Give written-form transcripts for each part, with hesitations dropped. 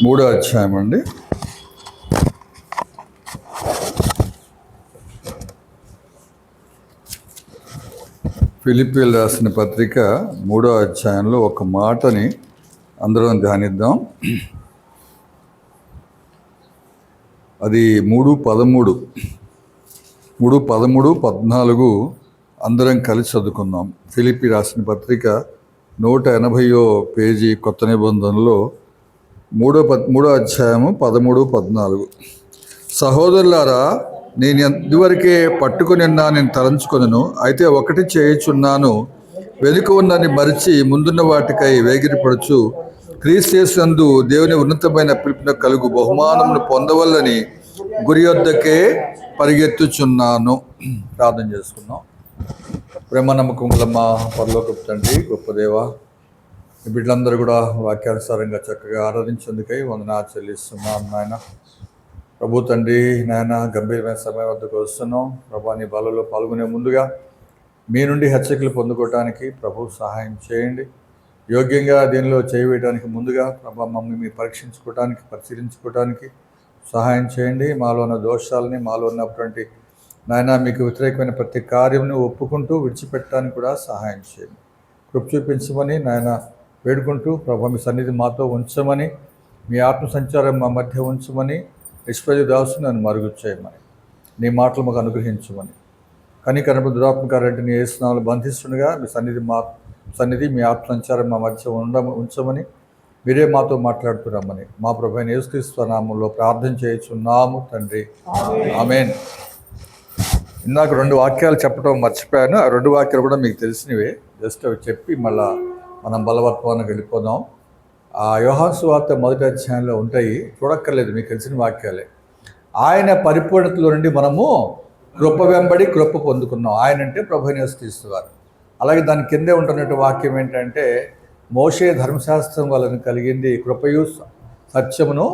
మూడో అధ్యాయం అండి. ఫిలిప్పీలు రాసిన పత్రిక మూడో అధ్యాయంలో ఒక మాటని అందరం ధ్యానిద్దాం. అది 3:13, 14 అందరం కలిసి చదువుకుందాం. ఫిలిప్పీ రాసిన పత్రిక 180వ పేజీ కొత్త నిబంధనలో మూడో అధ్యాయము 13, 14. సహోదరులారా, నేను ఇదివరకే పట్టుకుని నేను తలంచుకొనను. అయితే ఒకటి చేయుచున్నాను, వెనుక ఉన్నని మరిచి ముందున్న వాటికై వేగిరపడుచు క్రీస్తు యేసునందు దేవుని ఉన్నతమైన పిలుపున కలుగు బహుమానమును పొందవల్లని గురి వద్దకే పరిగెత్తుచున్నాను. ప్రార్థన చేసుకున్నాం. ప్రేమ నమ్మకముల మా పరలోకపు తండ్రి, గొప్ప దేవ, ఈ బిడ్డలందరూ కూడా వాక్యానుసారంగా చక్కగా ఆరాధించేందుకై వందనాలు చెల్లిస్తున్నాం. నాయన ప్రభు తండ్రి, నాయన గంభీరమైన సమయం వద్దకు వస్తున్నాం. ప్రభా, నీ బలలో పాల్గొనే ముందుగా మీ నుండి హెచ్చరికలు పొందుకోవడానికి ప్రభు సహాయం చేయండి. యోగ్యంగా దీనిలో చేయవేయడానికి ముందుగా ప్రభా మమ్మల్ని మీరు పరీక్షించుకోవడానికి, పరిశీలించుకోవడానికి సహాయం చేయండి. మాలో ఉన్న దోషాలని, మాలో ఉన్నటువంటి నాయన మీకు వ్యతిరేకమైన ప్రతి కార్యమును ఒప్పుకుంటూ విడిచిపెట్టడానికి కూడా సహాయం చేయండి. కృప చూపించమని నాయన వేడుకుంటూ ప్రభా మీ సన్నిధి మాతో ఉంచమని, మీ ఆత్మ సంచారం మా మధ్య ఉంచమని, నిష్ప్రజ దాసు నన్ను మరుగు చేయమని, నీ మాటలు మాకు అనుగ్రహించమని, కనికరపు దురాత్మకారంటిని ఏ స్నానాలు బంధిస్తుండగా మీ సన్నిధి మీ ఆత్మ సంచారం మా మధ్య ఉంచమని, మీరే మాతో మాట్లాడుతున్నామని మా ప్రభువైన యేసుక్రీస్తు నామములో ప్రార్థన చేయుచున్నాము తండ్రి, ఆమేన్. ఇందాక 2 వాక్యాలు చెప్పడం మర్చిపోయాను. ఆ 2 వాక్యాలు కూడా మీకు తెలిసినవే. జస్ట్ అవి చెప్పి మళ్ళా మనం బలవర్తమానికి వెళ్ళిపోదాం. ఆ యోహాను సువార్త మొదటి అధ్యాయంలో ఉంటాయి, చూడక్కర్లేదు, మీకు తెలిసిన వాక్యాలే. ఆయన పరిపూర్ణతలో నుండి మనము కృప వెంబడి కృప పొందుకున్నాం. ఆయన అంటే ప్రభువైన యేసుక్రీస్తు వారు. అలాగే దాని కిందే ఉంటున్నట్టు వాక్యం ఏంటంటే, మోషే ధర్మశాస్త్రం వలన కలిగింది, కృపయు సత్యమును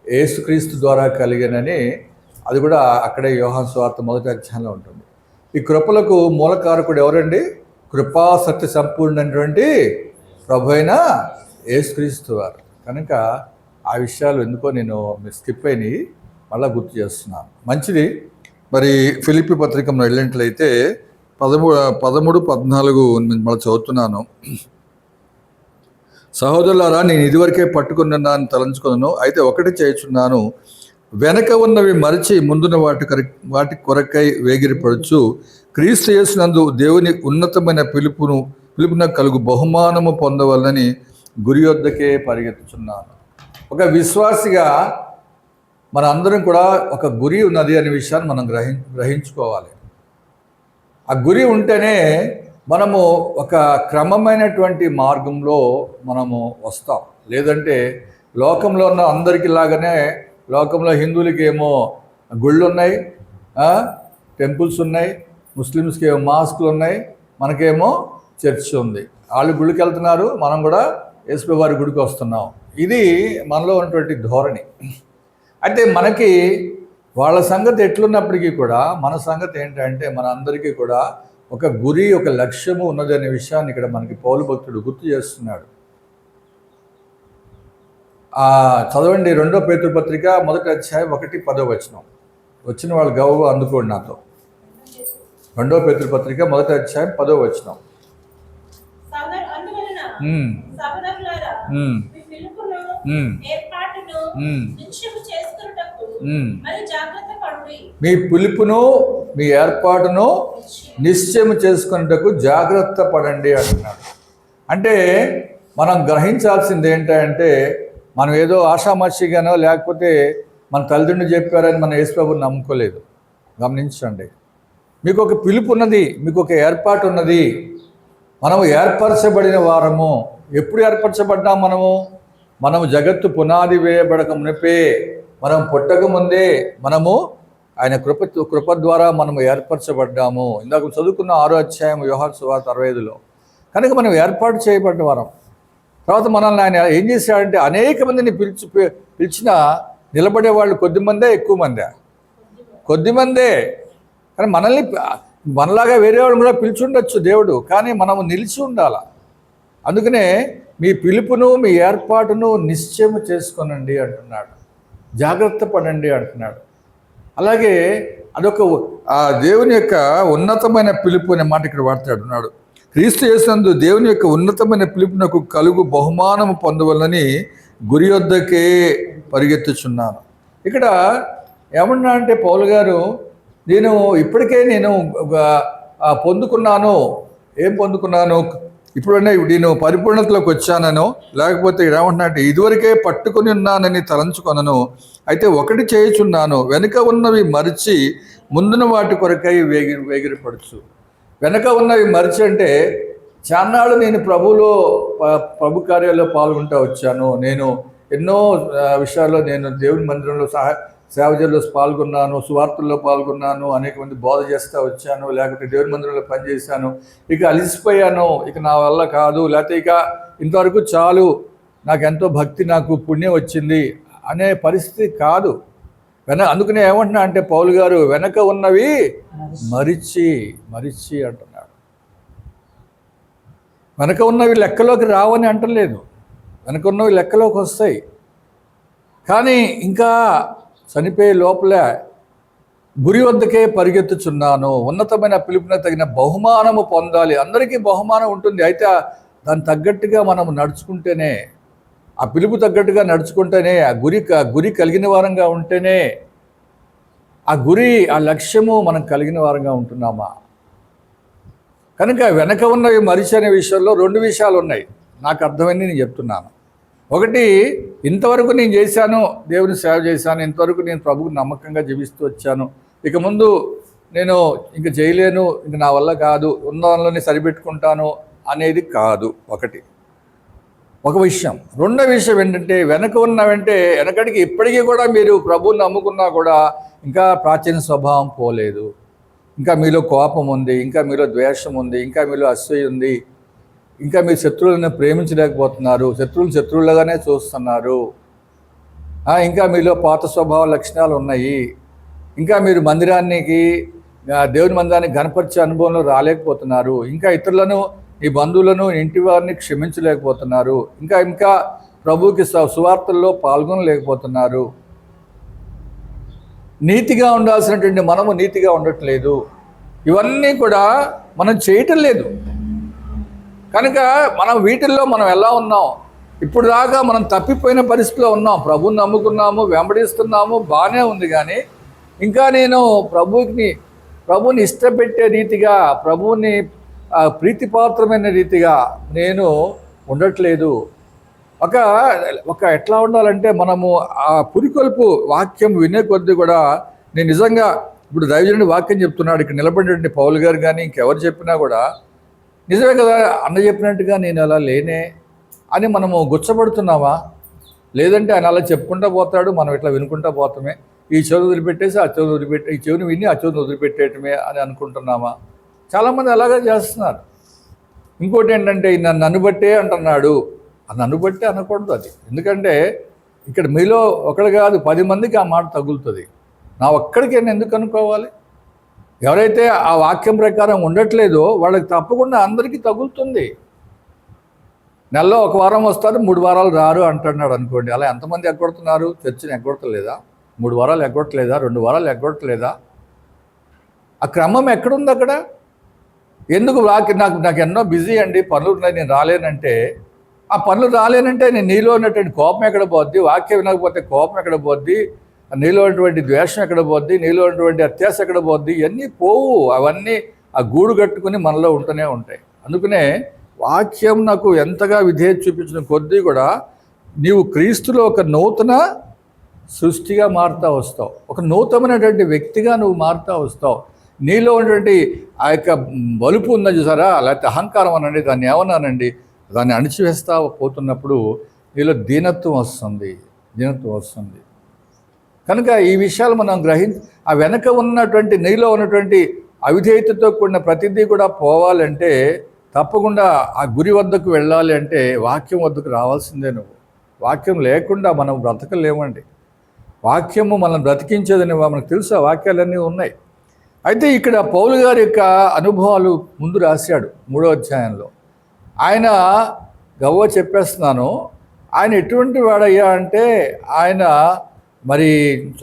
యేసుక్రీస్తు ద్వారా కలిగినని. అది కూడా అక్కడే యోహాను సువార్త మొదటి అధ్యాయంలో ఉంటుంది. ఈ కృపలకు మూలకారకుడు ఎవరండి? కృపా సత్య సంపూర్ణమైనటువంటి ప్రభువైన యేసుక్రీస్తు వారు. కనుక ఆ విషయాలు ఎందుకో నేను స్కిప్ అయినాయి, మళ్ళీ గుర్తు చేస్తున్నాను. మంచిది. మరి ఫిలిప్పీ పత్రికను వెళ్ళినట్లయితే 13, 14 మళ్ళీ చదువుతున్నాను. సహోదరులారా, నేను ఇదివరకే పట్టుకున్నాను తలంచుకున్నాను. అయితే ఒకటి చేయుచున్నాను, వెనక ఉన్నవి మరిచి ముందున్న వాటి కొరకై వేగిరపడుచు క్రీస్తు యేసునందు దేవుని ఉన్నతమైన పిలుపున కలుగు బహుమానము పొందవలని గురి వద్దకే పరిగెత్తుచున్నాను. ఒక విశ్వాసిగా మన అందరం కూడా ఒక గురి ఉన్నది అనే విషయాన్ని మనం గ్రహించుకోవాలి. ఆ గురి ఉంటేనే మనము ఒక క్రమమైనటువంటి మార్గంలో మనము వస్తాం. లేదంటే లోకంలో ఉన్న అందరికీ లాగానే, లోకంలో హిందువులకి ఏమో గుళ్ళు ఉన్నాయి, టెంపుల్స్ ఉన్నాయి, ముస్లిమ్స్కి ఏమో మాస్కులు ఉన్నాయి, మనకేమో చర్చ్ ఉంది. వాళ్ళు గుడికి వెళ్తున్నారు, మనం కూడా యేసు వారి గుడికి వస్తున్నాం. ఇది మనలో ఉన్నటువంటి ధోరణి. అయితే మనకి వాళ్ళ సంగతి ఎట్లున్నప్పటికీ కూడా మన సంగతి ఏంటంటే, మన అందరికీ కూడా ఒక గురి, ఒక లక్ష్యము ఉన్నది అనే విషయాన్ని ఇక్కడ మనకి పౌలు భక్తుడు గుర్తు చేస్తున్నాడు. చదవండి 2వ పేతురు పత్రిక మొదటి అధ్యాయం 1-10 వచ్చిన వాళ్ళు గౌరవ అందుకోండి నాతో. 2వ పేతురు పత్రిక మొదటి అధ్యాయం 10 మీ పిలుపును, మీ ఏర్పాటును నిశ్చయం చేసుకున్నటకు జాగ్రత్త పడండి అంటున్నాడు. అంటే మనం గ్రహించాల్సింది ఏంటంటే, మనం ఏదో ఆషామాషిగానో లేకపోతే మన తల్లిదండ్రులు చెప్పారని మన యేసుప్రభుని నమ్ముకోలేదు. గమనించండి, మీకు ఒక పిలుపు ఉన్నది, మీకు ఒక ఏర్పాటు ఉన్నది. మనము ఏర్పరచబడిన వారము. ఎప్పుడు ఏర్పరచబడ్డాం? మనము జగత్తు పునాది వేయబడక మునిపే, మనం పుట్టక ముందే మనము ఆయన కృప ద్వారా మనము ఏర్పరచబడ్డాము. ఇందాక చదువుకున్న 6వ అధ్యాయం యోహాను సువార్త 65లో. కనుక మనం ఏర్పాటు చేయబడ్డ వారం. తర్వాత మనల్ని ఆయన ఏం చేశాడంటే, అనేక మందిని పిలిచిన నిలబడేవాళ్ళు కొద్దిమందే, ఎక్కువ మందే? కొద్దిమందే. కానీ మనలాగా వేరే వాళ్ళు కూడా పిలిచి ఉండొచ్చు దేవుడు, కానీ మనము నిలిచి ఉండాలి. అందుకనే మీ పిలుపును మీ ఏర్పాటును నిశ్చయం చేసుకోనండి అంటున్నాడు. జాగ్రత్త పడండి అంటున్నాడు. అలాగే అదొక ఆ దేవుని యొక్క ఉన్నతమైన పిలుపు అనే మాట ఇక్కడ వాడుతున్నాడు. క్రీస్తు యేసునందు దేవుని యొక్క ఉన్నతమైన పిలుపునకు కలుగు బహుమానము పొందవలని గురి వద్దకే పరిగెత్తుచున్నాను. ఇక్కడ ఏమన్నా అంటే పౌలు గారు, నేను ఇప్పటికే పొందుకున్నాను. ఏం పొందుకున్నాను? ఇప్పుడనే నేను పరిపూర్ణతలోకి వచ్చానను, లేకపోతే ఏమంటున్నా అంటే ఇదివరకే పట్టుకుని ఉన్నానని తలంచుకొనను. అయితే ఒకటి చేయుచున్నాను, వెనుక ఉన్నవి మరిచి ముందున వాటి కొరకై వేగిరపడుచు. వెనక ఉన్నవి మరిచి అంటే చాన్నాళ్ళు నేను ప్రభు కార్యాల్లో పాల్గొంటూ వచ్చాను. నేను ఎన్నో విషయాల్లో నేను దేవుని మందిరంలో సేవజల్లో పాల్గొన్నాను, సువార్తల్లో పాల్గొన్నాను, అనేక మంది బోధ చేస్తూ వచ్చాను, లేకపోతే దేవుని మందిరంలో పనిచేశాను. ఇక అలిసిపోయాను, ఇక నా వల్ల కాదు, లేకపోతే ఇక ఇంతవరకు చాలు, నాకు ఎంతో భక్తి, నాకు పుణ్యం వచ్చింది అనే పరిస్థితి కాదు. అందుకనే ఏమంటున్నా అంటే పౌలు గారు, వెనక ఉన్నవి మరిచి అంటున్నాడు. వెనక ఉన్నవి లెక్కలోకి రావని అంటలేదు, వెనక ఉన్నవి లెక్కలోకి వస్తాయి. కానీ ఇంకా చనిపోయే లోపలే గురి వద్దకే పరిగెత్తుచున్నాను, ఉన్నతమైన పిలుపున తగిన బహుమానము పొందాలి. అందరికీ బహుమానం ఉంటుంది. అయితే దాన్ని తగ్గట్టుగా మనం నడుచుకుంటేనే, ఆ పిలుపు తగ్గట్టుగా నడుచుకుంటేనే, ఆ గురి కలిగిన వారంగా ఉంటేనే, ఆ లక్ష్యము మనం కలిగిన వారంగా ఉంటున్నామా. కనుక వెనక ఉన్నవి మరిచి అనే విషయంలో 2 విషయాలు ఉన్నాయి. నాకు అర్థమైంది నేను చెప్తున్నాను. ఒకటి, ఇంతవరకు నేను చేశాను, దేవుని సేవ చేశాను, ఇంతవరకు నేను ప్రభువుకు నమ్మకంగా జీవిస్తూ వచ్చాను, ఇక ముందు నేను ఇంక చేయలేను, ఇంక నా వల్ల కాదు, ఉన్న దానిలోనే సరిపెట్టుకుంటాను అనేది కాదు. ఒక విషయం. రెండో విషయం ఏంటంటే, వెనక ఉన్నవంటే వెనకడికి ఇప్పటికీ కూడా మీరు ప్రభువుని నమ్ముకున్నా కూడా ఇంకా ప్రాచీన స్వభావం పోలేదు, ఇంకా మీలో కోపం ఉంది, ఇంకా మీలో ద్వేషం ఉంది, ఇంకా మీలో అసూయ ఉంది, ఇంకా మీ శత్రువులను ప్రేమించలేకపోతున్నారు, శత్రువులుగానే చూస్తున్నారు, ఇంకా మీలో పాత స్వభావ లక్షణాలు ఉన్నాయి, ఇంకా మీరు దేవుని మందిరాన్ని ఘనపరిచే అనుభవంలో రాలేకపోతున్నారు, ఇంకా ఇతరులను, ఈ బంధువులను, ఇంటి వారిని క్షమించలేకపోతున్నారు, ఇంకా ప్రభువుకి సువార్తల్లో పాల్గొనలేకపోతున్నారు. నీతిగా ఉండాల్సినటువంటి మనము నీతిగా ఉండట్లేదు. ఇవన్నీ కూడా మనం చేయటం లేదు. కనుక వీటిల్లో మనం ఎలా ఉన్నాం? ఇప్పుడు దాకా మనం తప్పిపోయిన పరిస్థితిలో ఉన్నాం. ప్రభువుని నమ్ముకున్నాము, వెంబడిస్తున్నాము, బాగానే ఉంది. కానీ ఇంకా నేను ప్రభువుని ఇష్టపెట్టే రీతిగా, ప్రభువుని ప్రీతిపాత్రమైన రీతిగా నేను ఉండట్లేదు. ఒక ఎట్లా ఉండాలంటే, మనము ఆ పురికొల్పు వాక్యం వినే కొద్దీ కూడా, నేను నిజంగా ఇప్పుడు దైవజనుడి వాక్యం చెప్తున్నాడు, ఇక్కడ నిలబడినటువంటి పౌలు గారు కానీ ఇంకెవరు చెప్పినా కూడా నిజమే కదా, అన్న చెప్పినట్టుగా నేను అలా లేనే అని మనము గుచ్చబడుతున్నామా? లేదంటే ఆయన అలా చెప్పుకుంటూ పోతాడు, మనం ఇట్లా వినుకుంటూ పోతామే, ఈ చెవుని వదిలిపెట్టేసి ఆ చెవుని వదిలిపెట్టి, ఈ చెవిని విని ఆ చెవిని వదిలిపెట్టేయటమే అని అనుకుంటున్నామా? చాలామంది అలాగే చేస్తున్నారు. ఇంకోటి ఏంటంటే, నన్ను బట్టే అంటున్నాడు. నన్ను బట్టే అనకూడదు అది. ఎందుకంటే ఇక్కడ మీలో ఒకడు కాదు 10 మందికి ఆ మాట తగులుతుంది. నా ఒక్కడికి నేను ఎందుకు అనుకోవాలి? ఎవరైతే ఆ వాక్యం ప్రకారం ఉండట్లేదో వాళ్ళకి తప్పకుండా అందరికీ తగులుతుంది. నెలలో 1 వారం వస్తారు, 3 వారాలు రారు అంటున్నాడు అనుకోండి. అలా ఎంతమంది ఎగ్గొడుతున్నారు? చర్చిని ఎగ్గొడతలేదా? 3 వారాలు ఎగ్గొట్టలేదా? 2 వారాలు ఎగ్గొట్టలేదా? ఆ క్రమం ఎక్కడుంది అక్కడ? ఎందుకు నాకు ఎన్నో బిజీ అండి, పనులు ఉన్నాయి, నేను రాలేనంటే, ఆ పనులు రాలేనంటే నీలో ఉన్నటువంటి కోపం ఎక్కడ పోద్ది? వాక్యం వినకపోతే కోపం ఎక్కడ పోద్ది? నీలో ఉన్నటువంటి ద్వేషం ఎక్కడ పోద్ది? నీలో ఉన్నటువంటి అత్యాశ ఎక్కడ పోద్ది? ఇవన్నీ పోవు. అవన్నీ ఆ గూడు కట్టుకుని మనలో ఉంటూనే ఉంటాయి. అందుకనే వాక్యం నాకు ఎంతగా విధేయత చూపించిన కొద్దీ కూడా నీవు క్రీస్తులో ఒక నూతన సృష్టిగా మారుతూ వస్తావు, ఒక నూతనమైనటువంటి వ్యక్తిగా నువ్వు మారుతూ వస్తావు. నీలో ఉన్నటువంటి ఆ యొక్క బలుపు ఉన్నది చూసారా, లేకపోతే అహంకారం అనండి, దాన్ని ఏమన్నానండి, దాన్ని అణిచివేస్తా పోతున్నప్పుడు నీలో దీనత్వం వస్తుంది. కనుక ఈ విషయాలు మనం ఆ వెనక ఉన్నటువంటి నీలో ఉన్నటువంటి అవిధేయతతో కూడిన ప్రతిదీ కూడా పోవాలంటే, తప్పకుండా ఆ గురి వద్దకు వెళ్ళాలి అంటే వాక్యం వద్దకు రావాల్సిందే. నువ్వు వాక్యం లేకుండా మనం బ్రతకలేమండి. వాక్యము మనం బ్రతికించేదని మనకు తెలుసు, ఆ వాక్యాలన్నీ ఉన్నాయి. అయితే ఇక్కడ పౌలు గారి యొక్క అనుభవాలు ముందు రాశాడు 3వ అధ్యాయంలో. ఆయన గవ్వ చెప్పేస్తున్నాను. ఆయన ఎటువంటి వాడయ్యా అంటే ఆయన మరి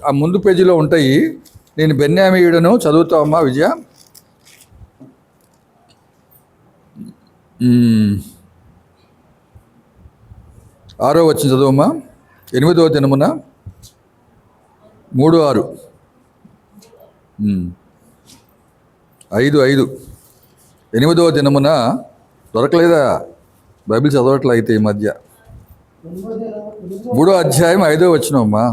ఆ ముందు పేజీలో ఉంటాయి. నేను బెన్యామీయుడను చదువుతావమ్మా విజయ. 6వ వచనం చదువమ్మా. 8వ దినమున 3:6 5 8వ దినమున దొరకలేదా? బైబిల్ చదవట్లే అయితే ఈ మధ్య. 3వ అధ్యాయం 5వ వచనమ్మా.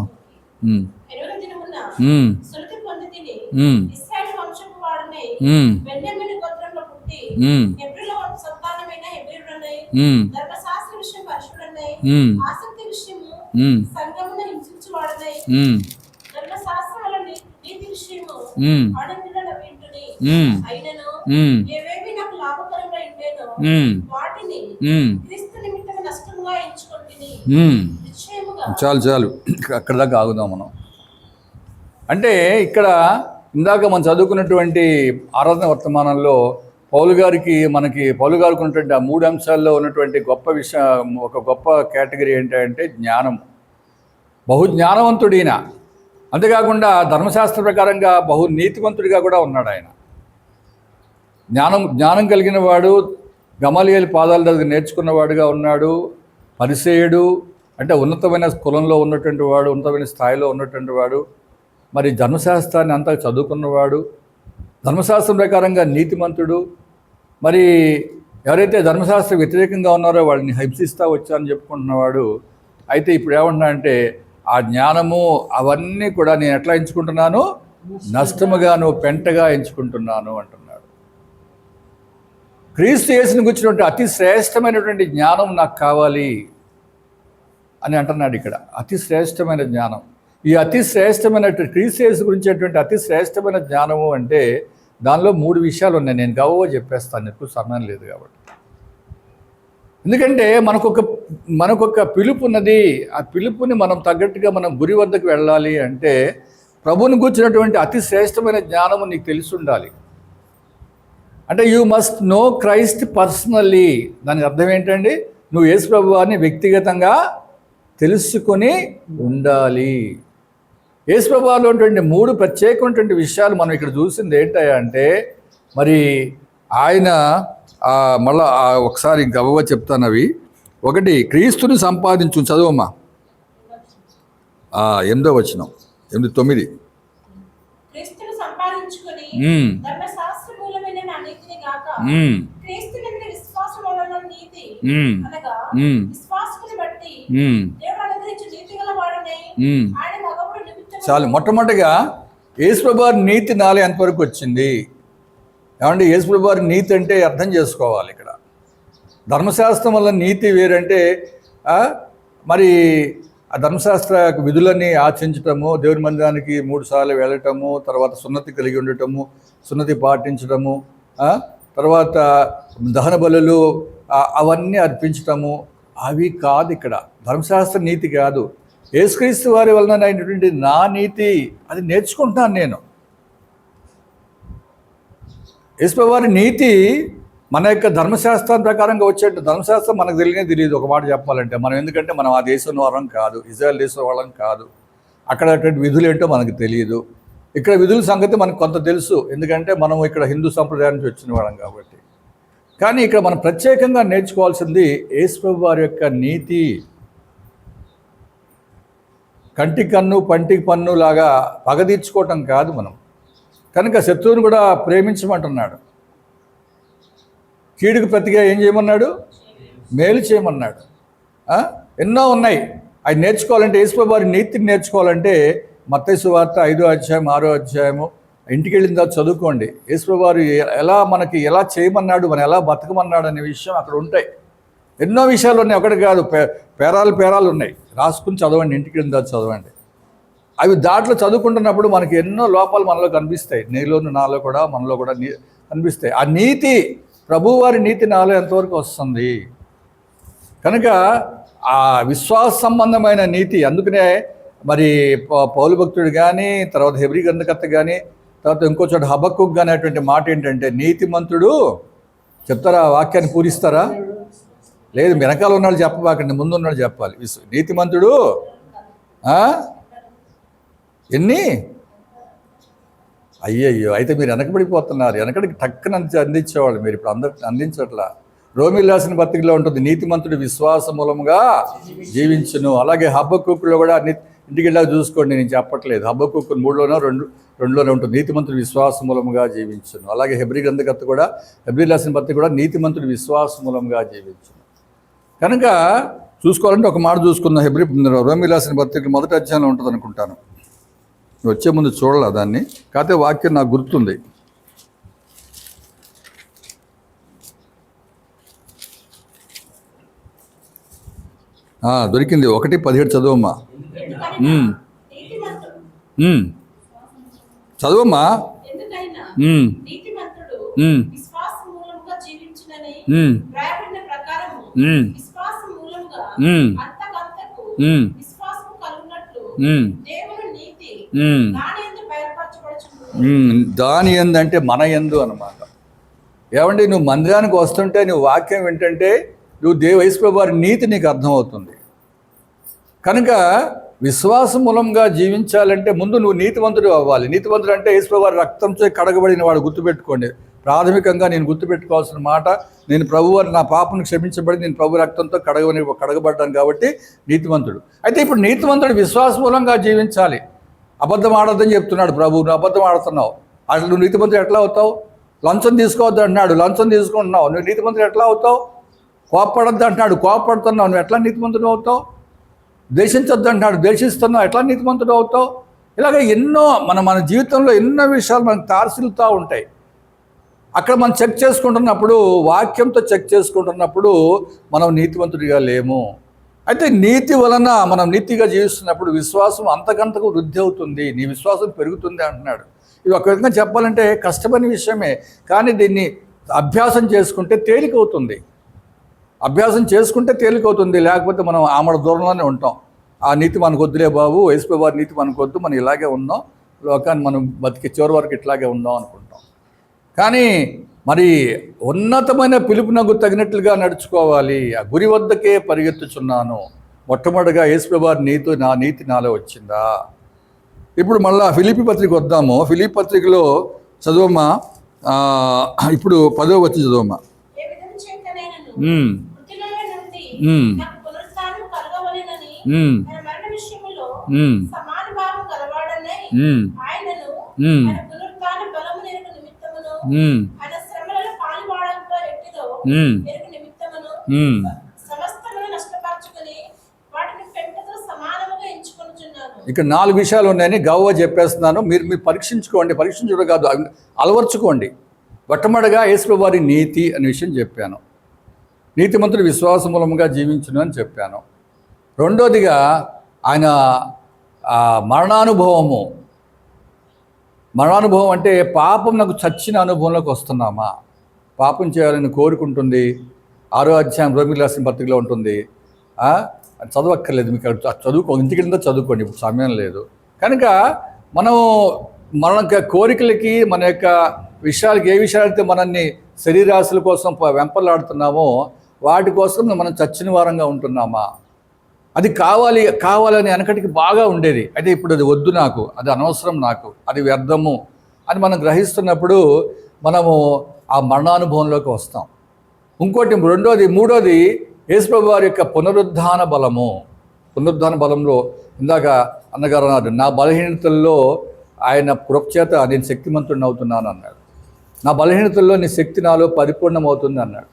చాలు అక్కడ దాకా ఆగుదాం మనం. అంటే ఇక్కడ ఇందాక మనం చదువుకున్నటువంటి ఆరాధన వర్తమానంలో పౌలు గారికి ఉన్నటువంటి ఆ 3 అంశాల్లో ఉన్నటువంటి గొప్ప విషయం, ఒక గొప్ప కేటగిరీ ఏంటంటే జ్ఞానం. బహు జ్ఞానవంతుడైన, అంతేకాకుండా ధర్మశాస్త్ర ప్రకారంగా బహు నీతివంతుడిగా కూడా ఉన్నాడు ఆయన. జ్ఞానం కలిగిన వాడు, గమలీయేలు పాదాల దగ్గర నేర్చుకున్నవాడుగా ఉన్నాడు. పరిసేయుడు అంటే ఉన్నతమైన కులంలో ఉన్నటువంటి వాడు, ఉన్నతమైన స్థాయిలో ఉన్నటువంటి వాడు. మరి ధర్మశాస్త్రాన్ని అంతా చదువుకున్నవాడు, ధర్మశాస్త్రం ప్రకారంగా నీతిమంతుడు. మరి ఎవరైతే ధర్మశాస్త్ర వ్యతిరేకంగా ఉన్నారో వాళ్ళని హింసిస్తూ వచ్చారని చెప్పుకుంటున్నవాడు. అయితే ఇప్పుడు ఏమంటున్నా అంటే ఆ జ్ఞానము అవన్నీ కూడా నేను ఎట్లా ఎంచుకుంటున్నాను? నష్టముగాను పెంటగా ఎంచుకుంటున్నాను అంటున్నాడు. క్రీస్తు యేసుని గురించినటువంటి అతి శ్రేష్టమైనటువంటి జ్ఞానం నాకు కావాలి అని అంటున్నాడు ఇక్కడ. అతి శ్రేష్టమైన జ్ఞానం. ఈ అతి శ్రేష్టమైన క్రీస్తు యేసు గురించేటువంటి అతి శ్రేష్టమైన జ్ఞానము అంటే దానిలో 3 విషయాలు ఉన్నాయి. నేను గవ్వ చెప్పేస్తాను, ఎక్కువ సమయం లేదు కాబట్టి. ఎందుకంటే మనకొక పిలుపు ఉన్నది. ఆ పిలుపుని మనం తగ్గట్టుగా మనం గురి వద్దకు వెళ్ళాలి అంటే ప్రభువుని కూర్చున్నటువంటి అతి శ్రేష్టమైన జ్ఞానము నీకు తెలిసి ఉండాలి. అంటే you must know Christ personally. దానికి అర్థం ఏంటండి? నువ్వు యేసు ప్రభువాన్ని వ్యక్తిగతంగా తెలుసుకొని ఉండాలి. యేసు ప్రభువులో ఉన్నటువంటి 3 ప్రత్యేకమైనటువంటి విషయాలు మనం ఇక్కడ చూసింది ఏంటంటే, మరి ఆయన మళ్ళా ఒకసారి గవ్వ చెప్తాను అవి. 1 క్రీస్తుని సంపాదించు. చదువమ్మా 8వ వచనం 8-9. చాలు. మొట్టమొదటిగా యేసుప్రభు వారి నీతి నాలో ఎంతవరకు వచ్చింది? ఏమంటే యేసుప్రభు వారి నీతి అంటే అర్థం చేసుకోవాలి. ఇక్కడ ధర్మశాస్త్రం వల్ల నీతి వేరంటే మరి ఆ ధర్మశాస్త్ర విధులన్నీ ఆచరించటము, దేవుని మందిరానికి 3 సార్లు వెళ్ళటము, తర్వాత సున్నతి కలిగి ఉండటము, సున్నతి పాటించడము, తర్వాత దహన బలులు అవన్నీ అర్పించటము, అవి కాదు ఇక్కడ. ధర్మశాస్త్ర నీతి కాదు. యేసుక్రీస్తు వారి వలన అయినటువంటి నా నీతి అది నేర్చుకుంటున్నాను నేను. యేసుప్రభు వారి నీతి మన యొక్క ధర్మశాస్త్రం ప్రకారంగా వచ్చేట్టు. ధర్మశాస్త్రం మనకు తెలియదు ఒక మాట చెప్పాలంటే. మనం ఎందుకంటే మనం ఆ దేశం వాళ్ళం కాదు, ఇజ్రాయెల్ దేశం వాళ్ళం కాదు. అక్కడ అటువంటి విధులు ఏంటో మనకు తెలియదు. ఇక్కడ విధుల సంగతి మనకు కొంత తెలుసు, ఎందుకంటే మనం ఇక్కడ హిందూ సంప్రదాయం నుంచి వచ్చిన వాళ్ళం కాబట్టి. కానీ ఇక్కడ మనం ప్రత్యేకంగా నేర్చుకోవాల్సింది యేసుప్రభు వారి యొక్క నీతి. కంటికి కన్ను పంటికి పన్ను లాగా పగ తీర్చుకోవటం కాదు మనం. కనుక శత్రువుని కూడా ప్రేమించమంటున్నాడు. కీడుకు ప్రతిగా ఏం చేయమన్నాడు? మేలు చేయమన్నాడు. ఎన్నో ఉన్నాయి. అవి నేర్చుకోవాలంటే, యేసుప్రభు వారి నీతిని నేర్చుకోవాలంటే మత్తయి సువార్త 5వ అధ్యాయం 6వ అధ్యాయము ఇంటికి వెళ్ళిన తర్వాత చదువుకోండి. యేసుప్రభు వారు ఎలా చేయమన్నాడు, మనం ఎలా బతకమన్నాడు అనే విషయం అక్కడ ఉంటాయి. ఎన్నో విషయాలు ఉన్నాయి, ఒకటి కాదు, పేరాలు ఉన్నాయి. రాసుకుని చదవండి, ఇంటికి వెళ్ళిన తర్వాత చదవండి. అవి దాంట్లో చదువుకుంటున్నప్పుడు మనకి ఎన్నో లోపాలు మనలో కనిపిస్తాయి. నీలోను నాలో కూడా మనలో కూడా కనిపిస్తాయి. ఆ నీతి, ప్రభువారి నీతి నాలో ఎంతవరకు వస్తుంది? కనుక ఆ విశ్వాస సంబంధమైన నీతి. అందుకనే మరి పౌలు భక్తుడు కానీ, తర్వాత హెబ్రీ గ్రంథకర్త కానీ, తర్వాత ఇంకో చోట హబక్కుక్ కానీ అటువంటి మాట ఏంటంటే, నీతిమంతుడు చెప్తారా? వాక్యాన్ని పూరిస్తారా? లేదు, వెనకాల ఉన్నాడు చెప్పబాకండి, ముందు ఉన్నాడు చెప్పాలి. నీతిమంతుడు ఎన్ని? అయ్యయ్యో, అయితే మీరు వెనకబడిపోతున్నారు. వెనకడికి టక్కున అందించేవాళ్ళు, మీరు ఇప్పుడు అందరికి అందించట్లా. రోమీయులకు రాసిన పత్రికలో ఉంటుంది, నీతిమంతుడు విశ్వాస మూలముగా జీవించును. అలాగే హబక్కూకులో కూడా ఇంటికి వెళ్ళాక చూసుకోండి, నేను చెప్పట్లేదు. హబక్కూకు 3లోనో 2లోనే ఉంటుంది, నీతిమంతుడు విశ్వాస మూలముగా జీవించును. అలాగే హెబ్రీ గ్రంథకర్త కూడా, హెబ్రీ రాసిన పత్రిక కూడా నీతిమంతుడు విశ్వాస మూలముగా జీవించును. కనుక చూసుకోవాలంటే ఒక మాట చూసుకుందాం. రోమీయులకు రాసిన పత్రిక 1వ అధ్యాయంలో ఉంటుంది అనుకుంటాను. వచ్చే ముందు చూడాల దాన్ని, కాకపోతే వాక్యం నాకు గుర్తుంది. దొరికింది. 1:17 చదువమ్మా. చదువమ్మా. దాని ఎందంటే మన ఎందు అన్నమాట. ఏమండి, నువ్వు మందిరానికి వస్తుంటే, నువ్వు వాక్యం వింటుంటే, నువ్వు యేసుప్రభువు వారి నీతి నీకు అర్థమవుతుంది. కనుక విశ్వాసం మూలంగా జీవించాలంటే ముందు నువ్వు నీతివంతుడు అవ్వాలి. నీతివంతుడు అంటే యేసుప్రభువు వారి రక్తంతో కడగబడిన వాడు. గుర్తుపెట్టుకోండి, ప్రాథమికంగా నేను గుర్తుపెట్టుకోవాల్సిన మాట, నేను ప్రభువారు నా పాపను క్షమించబడి నేను ప్రభు రక్తంతో కడగబడ్డాను కాబట్టి నీతివంతుడు. అయితే ఇప్పుడు నీతివంతుడు విశ్వాస మూలంగా జీవించాలి. అబద్ధం ఆడొద్దని చెప్తున్నాడు ప్రభు, నువ్వు అబద్ధం ఆడుతున్నావు. అసలు నువ్వు నీతిమంతుడు ఎట్లా అవుతావు? లంచం తీసుకోవద్దు అంటున్నాడు, లంచం తీసుకుంటున్నావు, నువ్వు నీతిమంతుడు ఎట్లా అవుతావు? కోపపడద్దు అంటున్నాడు, కోపపడుతున్నావు, నువ్వు ఎట్లా నీతిమంతుడు అవుతావు? ద్వేషించొద్దు అంటున్నాడు, ద్వేషిస్తున్నావు, ఎట్లా నీతిమంతుడు అవుతావు? ఇలాగ ఎన్నో మన జీవితంలో ఎన్నో విషయాలు మనకు తారసిల్లుతూ ఉంటాయి. అక్కడ మనం చెక్ చేసుకుంటున్నప్పుడు, వాక్యంతో చెక్ చేసుకుంటున్నప్పుడు మనం నీతివంతుడిగా లేము. అయితే నీతి వలన మనం నీతిగా జీవిస్తున్నప్పుడు విశ్వాసం అంతకంతకు వృద్ధి అవుతుంది, నీ విశ్వాసం పెరుగుతుంది అంటున్నాడు. ఇది ఒక విధంగా చెప్పాలంటే కష్టమైన విషయమే, కానీ దీన్ని అభ్యాసం చేసుకుంటే తేలికవుతుంది. అభ్యాసం చేసుకుంటే తేలికవుతుంది, లేకపోతే మనం ఆమడ దూరంలోనే ఉంటాం. ఆ నీతి మనకు వద్దులే బాబు, యేసుప్రభువు వారి నీతి మనకు వద్దు, మనం ఇలాగే ఉందాం, లోకాన్ని మనం బతికి చివరి వరకు ఇట్లాగే ఉందాం అనుకుంటాం. కానీ మరి ఉన్నతమైన పిలుపునకు తగినట్లుగా నడుచుకోవాలి. ఆ గురి వద్దకే పరిగెత్తుచున్నాను. మొట్టమొదటిగా యేసుప్రభువు వారి నీతి నాలో వచ్చిందా? ఇప్పుడు మళ్ళా ఫిలిప్పీ పత్రిక వద్దాము. ఫిలిప్పీ పత్రికలో చదువమ్మా, ఇప్పుడు 10వ వచనం చదువమ్మా. ఇక 4 విషయాలు ఉన్నాయని గవ్వ చెప్పేస్తున్నాను. మీరు పరీక్షించడం కాదు, అలవర్చుకోండి. మొట్టమొదటిగా యేసుప్రభువు వారి నీతి అనే విషయం చెప్పాను. నీతిమంతుడు విశ్వాస మూలంగా జీవించును అని చెప్పాను. రెండోదిగా ఆయన మరణానుభవం అంటే పాపం నాకు చచ్చిన అనుభవంలోకి వస్తున్నామా? పాపం చేయాలని కోరుకుంటుంది. 6వ అధ్యాయం రోమీయులకు రాసిన పత్రికలో ఉంటుంది. చదవక్కర్లేదు, మీకు ఇంటికి చదువుకోండి, ఇప్పుడు సమయం లేదు. కనుక మన యొక్క కోరికలకి, మన యొక్క విషయాలకి, ఏ విషయాలైతే మనల్ని శరీరాశుల కోసం వెంపలాడుతున్నామో వాటి కోసం మనం చచ్చిన వారంగా ఉంటున్నామా? అది కావాలని వెనకటికి బాగా ఉండేది, అయితే ఇప్పుడు అది వద్దు, నాకు అది అనవసరం, నాకు అది వ్యర్థము అని మనం గ్రహిస్తున్నప్పుడు మనము ఆ మరణానుభవంలోకి వస్తాం. ఇంకోటి మూడోది యేసుప్రభువు వారి యొక్క పునరుద్ధాన బలంలో ఇందాక అన్నగారు అన్నారు, నా బలహీనతల్లో ఆయన కృపచేత నేను శక్తిమంతుడిని అవుతున్నాను అన్నాడు. నా బలహీనతల్లో నీ శక్తి నాలో పరిపూర్ణమవుతుంది అన్నాడు.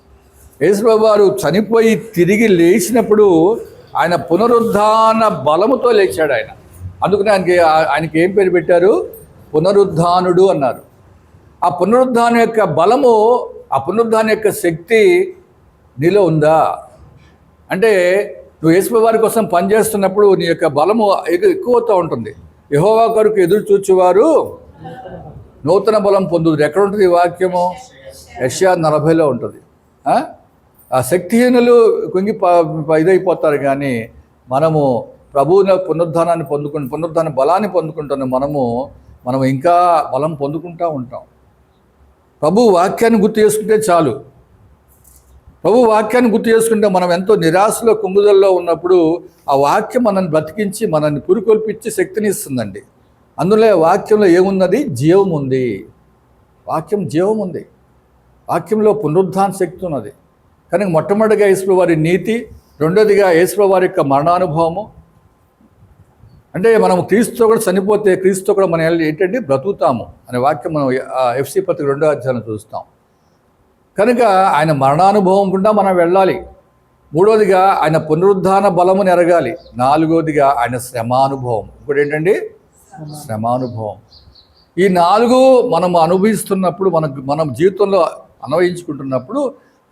యేసుప్రభువు వారు చనిపోయి తిరిగి లేచినప్పుడు ఆయన పునరుద్ధాన బలముతో లేచాడు ఆయన. అందుకని ఆయనకి ఏం పేరు పెట్టారు? పునరుద్ధానుడు అన్నారు. ఆ పునరుద్ధానం యొక్క బలము, ఆ పునరుద్ధానం యొక్క శక్తి నీలో ఉందా? అంటే నువ్వు యేసుప్రభువు వారి కోసం పనిచేస్తున్నప్పుడు నీ యొక్క బలము ఎక్కువవుతూ ఉంటుంది. యెహోవా కొరకు ఎదురు చూచువారు నూతన బలం పొందుదురు. ఎక్కడ ఉంటుంది ఈ వాక్యము? యెషయా 40లో ఉంటుంది. ఆ శక్తిహీనులు ఇదైపోతారు, కానీ మనము ప్రభువుని పునరుద్ధాన బలాన్ని పొందుకుంటున్న మనము ఇంకా బలం పొందుకుంటూ ఉంటాం. ప్రభు వాక్యాన్ని గుర్తు చేసుకుంటే చాలు. ప్రభు వాక్యాన్ని గుర్తు చేసుకుంటే మనం ఎంతో నిరాశలో కుంగుదల్లో ఉన్నప్పుడు ఆ వాక్యం మనల్ని బ్రతికించి మనల్ని పురికొల్పించి శక్తిని ఇస్తుందండి. అందులో వాక్యంలో ఏమున్నది? జీవం ఉంది. వాక్యం జీవం ఉంది. వాక్యంలో పునరుద్ధాన శక్తి ఉన్నది. కనుక మొట్టమొదటిగా యేసు వారి నీతి, రెండోదిగా యేసు వారి యొక్క మరణానుభవము. అంటే మనం క్రీస్తుతో కూడా చనిపోతే క్రీస్తుతో కూడా మనం ఏంటంటే బ్రతుకుతాము అనే వాక్యం మనం ఎఫ్సి పత్రిక 2వ అధ్యాయంలో చూస్తాం. కనుక ఆయన మరణానుభవం గుండా మనం వెళ్ళాలి. మూడోదిగా ఆయన పునరుద్ధాన బలమును ఎరగాలి. నాలుగోదిగా ఆయన శ్రమానుభవం. ఇప్పుడు ఏంటండి? శ్రమానుభవం. ఈ 4 మనం అనుభవిస్తున్నప్పుడు మనం జీవితంలో అన్వయించుకుంటున్నప్పుడు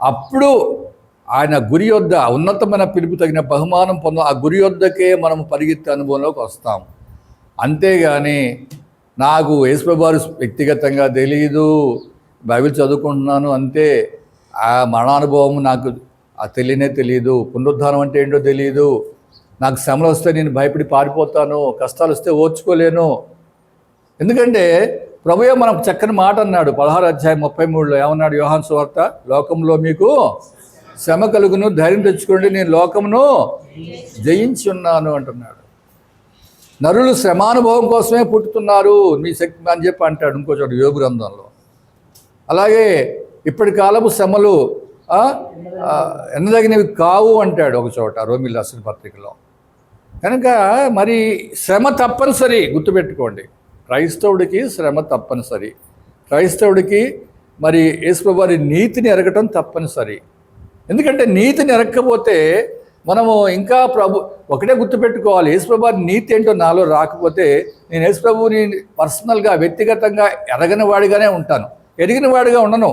అప్పుడు ఆయన గురి యొద్ద ఉన్నతమైన పిలుపు తగిన బహుమానం ఆ గురి యొద్దకే మనం పరిగెత్తే అనుభవంలోకి వస్తాం. అంతేగాని నాకు యేసుప్రభువారు వ్యక్తిగతంగా తెలియదు, బైబిల్ చదువుకుంటున్నాను అంతే, ఆ మరణానుభవం నాకు తెలియనే తెలియదు, పునరుద్ధానం అంటే ఏంటో తెలియదు, నాకు శ్రమలు వస్తే నేను భయపడి పారిపోతాను, కష్టాలు వస్తే ఓర్చుకోలేను. ఎందుకంటే ప్రభువే మనకు చక్కని మాట అన్నాడు 16వ అధ్యాయం 33లో. ఏమన్నాడు? యోహాను సువార్త, లోకంలో మీకు శ్రమ కలుగును, ధైర్యం తెచ్చుకోండి, నేను లోకమును జయించి ఉన్నాను అంటున్నాడు. నరులు శ్రమానుభవం కోసమే పుట్టుతున్నారు మీ శక్తి అని చెప్పి అంటాడు ఇంకో చోట యోబు గ్రంథంలో. అలాగే ఇప్పటి కాలపు శ్రమలు ఎన్నదగినవి కావు అంటాడు ఒక చోట రోమిల రాసిన పత్రికలో. కనుక మరి శ్రమ తప్పనిసరి, గుర్తుపెట్టుకోండి. క్రైస్తవుడికి శ్రమ తప్పనిసరి. క్రైస్తవుడికి మరి యేసుప్రభువు వారి నీతిని ఎరగటం తప్పనిసరి. ఎందుకంటే నీతిని ఎరగకపోతే మనము ఇంకా ఒకటే గుర్తుపెట్టుకోవాలి, యేసుప్రభువు వారి నీతి ఏంటో నాలో రాకపోతే నేను యేసుప్రభువుని పర్సనల్గా వ్యక్తిగతంగా ఎరగని వాడిగానే ఉంటాను, ఎరిగిన వాడిగా ఉండను.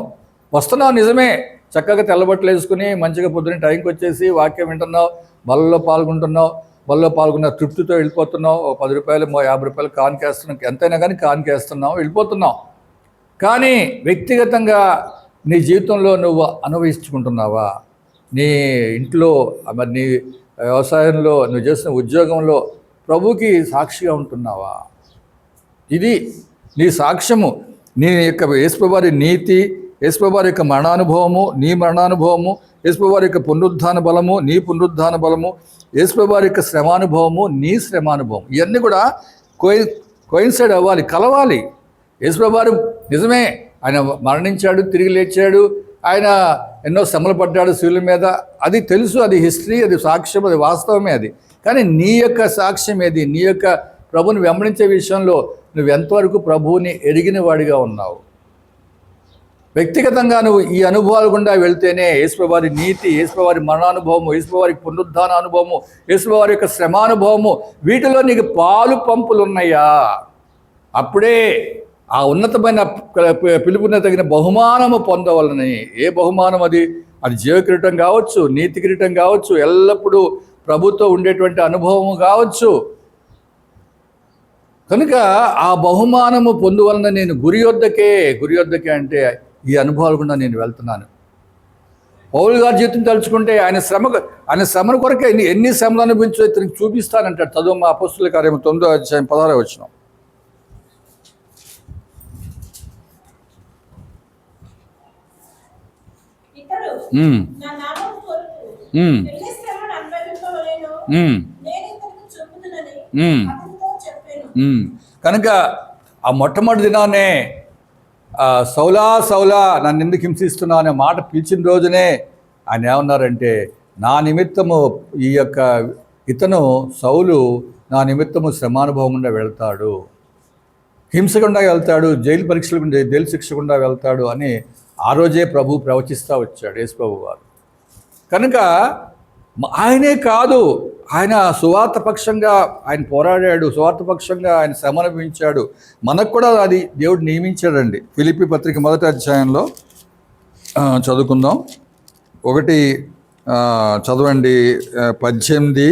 వస్తున్నావు నిజమే, చక్కగా తెల్లబట్టలు వేసుకుని మంచిగా పొద్దున్న టైంకి వచ్చేసి వాక్యం వింటున్నావు, బలలో పాల్గొంటున్నావు, బలలో పాల్గొన్న తృప్తితో వెళ్ళిపోతున్నావు. 10 రూపాయలు 50 రూపాయలు కానుకేస్తున్నావు, ఎంతైనా కానీ కానుకేస్తున్నావు, వెళ్ళిపోతున్నావు. కానీ వ్యక్తిగతంగా నీ జీవితంలో నువ్వు అనుభవించుకుంటున్నావా? నీ ఇంట్లో, మరి నీ వ్యవసాయంలో, నువ్వు చేసిన ఉద్యోగంలో ప్రభువుకి సాక్షిగా ఉంటున్నావా? ఇది నీ సాక్ష్యము. నీ యొక్క యేసుప్రభువు వారి నీతి, యేసుప్రభువు వారి యొక్క మరణానుభవము, నీ మరణానుభవము, యేసుప్రభువు వారి యొక్క పునరుద్ధాన బలము, నీ పునరుద్ధాన బలము, యేసుప్రభువు వారి యొక్క శ్రమానుభవము, నీ శ్రమానుభవం, ఇవన్నీ కూడా కోయిన్సైడ్ అవ్వాలి, కలవాలి. యేసుప్రభువు వారు నిజమే, ఆయన మరణించాడు, తిరిగి లేచాడు, ఆయన ఎన్నో శ్రమలు పడ్డాడు శిలువ మీద, అది తెలుసు, అది హిస్టరీ, అది సాక్ష్యం, అది వాస్తవమే. అది కానీ నీ యొక్క సాక్ష్యం ఏది? నీ యొక్క ప్రభువుని వెంబడించే విషయంలో నువ్వు ఎంతవరకు ప్రభువుని ఎరిగిన వాడిగా ఉన్నావు? వ్యక్తిగతంగా నువ్వు ఈ అనుభవాలు గుండా వెళ్తేనే యేసుప్రభువు వారి నీతి, యేసుప్రభువు వారి మరణానుభవము, యేసుప్రభువు వారి పునరుద్ధాన అనుభవము, యేసుప్రభువు వారి యొక్క శ్రమానుభవము, వీటిలో నీకు పాలు పంపులు ఉన్నాయా? అప్పుడే ఆ ఉన్నతమైన పిలుపున తగిన బహుమానము పొందవలని. ఏ బహుమానం అది? అది జీవ కిరీటం కావచ్చు, నీతి కిరీటం కావచ్చు, ఎల్లప్పుడూ ప్రభుతో ఉండేటువంటి అనుభవము కావచ్చు. కనుక ఆ బహుమానము పొందువలన నేను గురి యొద్దకే అంటే ఈ అనుభవాలు కూడా నేను వెళ్తున్నాను. పౌలు గారి జీవితం తలుచుకుంటే ఆయన శ్రమను కొరకే ఎన్ని శ్రమలు అనుభవించో ఇతనికి చూపిస్తానంటాడు. చదువు మా అపోస్తుల కార్యము 9వ అధ్యాయం 16వ వచనం. కనుక ఆ మొట్టమొదటి దినానే సౌలా సౌలా నన్ను ఎందుకు హింసిస్తున్నావు అనే మాట పిలిచిన రోజునే ఆయన ఏమన్నారంటే, నా నిమిత్తము ఇతను సౌలు నా నిమిత్తము శ్రమానుభవం గుండా వెళ్తాడు, హింస గుండా వెళ్తాడు, జైలు శిక్ష గుండా వెళ్తాడు అని ఆ రోజే ప్రభు ప్రవచిస్తూ వచ్చాడు యేసుప్రభువు వారు. కనుక ఆయనే కాదు, ఆయన సువార్త పక్షంగా ఆయన పోరాడాడు, సువార్త పక్షంగా ఆయన శ్రమ అనుభవించాడు. మనకు కూడా అది దేవుడు నియమించాడండి. ఫిలిప్పీ పత్రిక 1వ అధ్యాయంలో చదువుకుందాం. 1 చదవండి, 18,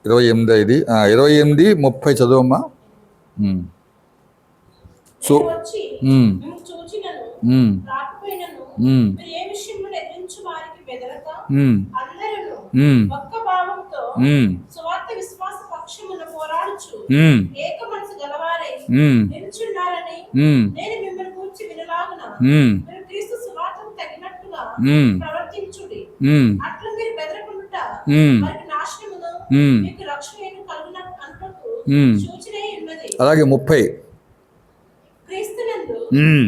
28, ఇది 28, 30 చదవమ్మా. సో ప్రవర్తించుడి. అట్లు మీరు బెదరకుండుట వారికి నాశనమును మీకు రక్షణను కలుగునట్లు సూచనై ఉన్నది. అలాగే 30 క్రీస్తునందు